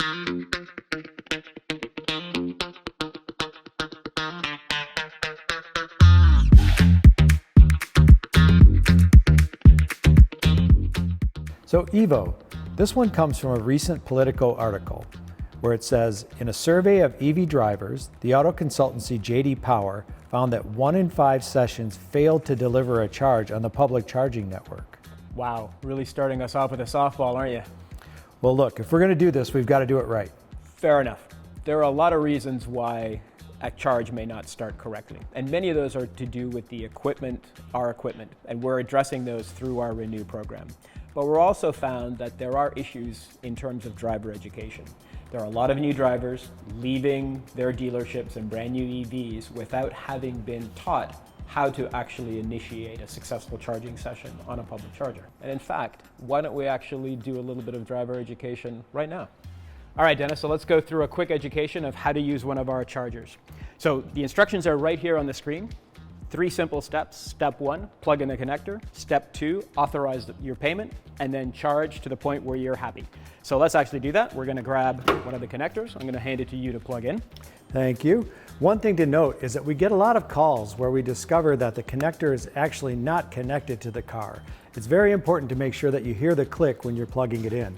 So EVO, this one comes from a recent Politico article where it says, in a survey of EV drivers, the auto consultancy J.D. Power found that 1 in 5 sessions failed to deliver a charge on the public charging network. Wow, really starting us off with a softball, aren't you? Well, look, if we're going to do this, we've got to do it right. Fair enough. There are a lot of reasons why a charge may not start correctly, and many of those are to do with the equipment, our equipment, and we're addressing those through our Renew program. But we're also found that there are issues in terms of driver education. There are a lot of new drivers leaving their dealerships and brand new EVs without having been taught how to actually initiate a successful charging session on a public charger. And in fact, why don't we actually do a little bit of driver education right now? All right, Dennis, so let's go through a quick education of how to use one of our chargers. So the instructions are right here on the screen. 3 simple steps. Step 1, plug in the connector. Step 2, authorize your payment, and then charge to the point where you're happy. So let's actually do that. We're going to grab one of the connectors. I'm going to hand it to you to plug in. Thank you. One thing to note is that we get a lot of calls where we discover that the connector is actually not connected to the car. It's very important to make sure that you hear the click when you're plugging it in.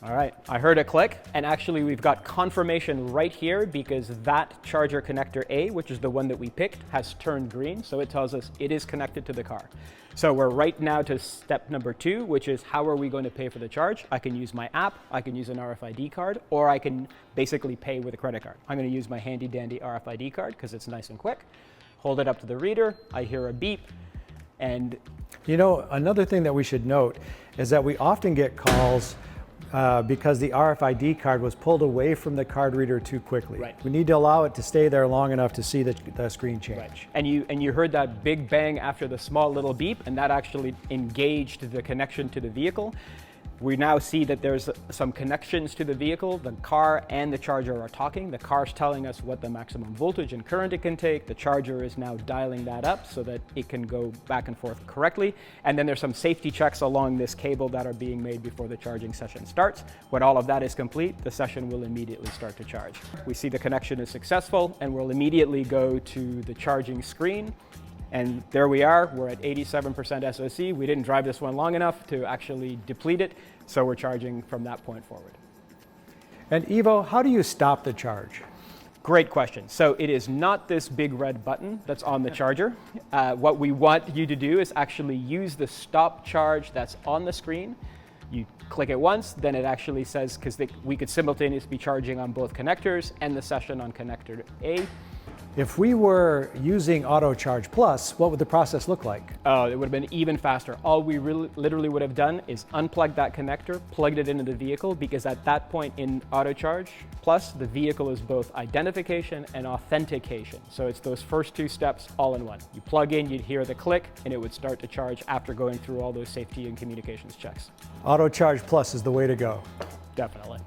All right, I heard a click, and actually we've got confirmation right here because that charger connector A, which is the one that we picked, has turned green, so it tells us it is connected to the car. So we're right now to step number 2, which is how are we going to pay for the charge? I can use my app, I can use an RFID card, or I can basically pay with a credit card. I'm going to use my handy dandy RFID card because it's nice and quick. Hold it up to the reader, I hear a beep, and... You know, another thing that we should note is that we often get calls because the RFID card was pulled away from the card reader too quickly. Right. We need to allow it to stay there long enough to see the screen change. Right. And you heard that big bang after the small little beep, and that actually engaged the connection to the vehicle. We now see that there's some connections to the vehicle. The car and the charger are talking. The car's telling us what the maximum voltage and current it can take. The charger is now dialing that up so that it can go back and forth correctly. And then there's some safety checks along this cable that are being made before the charging session starts. When all of that is complete, the session will immediately start to charge. We see the connection is successful, and we'll immediately go to the charging screen. And there we are, we're at 87% SOC. We didn't drive this one long enough to actually deplete it, so we're charging from that point forward. And EVO, how do you stop the charge? Great question. So it is not this big red button that's on the charger. What we want you to do is actually use the stop charge that's on the screen. You click it once, then it actually says, because we could simultaneously be charging on both connectors and the session on connector A. If we were using Autocharge Plus, what would the process look like? Oh, it would have been even faster. All we literally would have done is unplugged that connector, plugged it into the vehicle, because at that point in Autocharge Plus, the vehicle is both identification and authentication. So it's those first 2 steps all in one. You plug in, you'd hear the click, and it would start to charge after going through all those safety and communications checks. Autocharge Plus is the way to go. Definitely.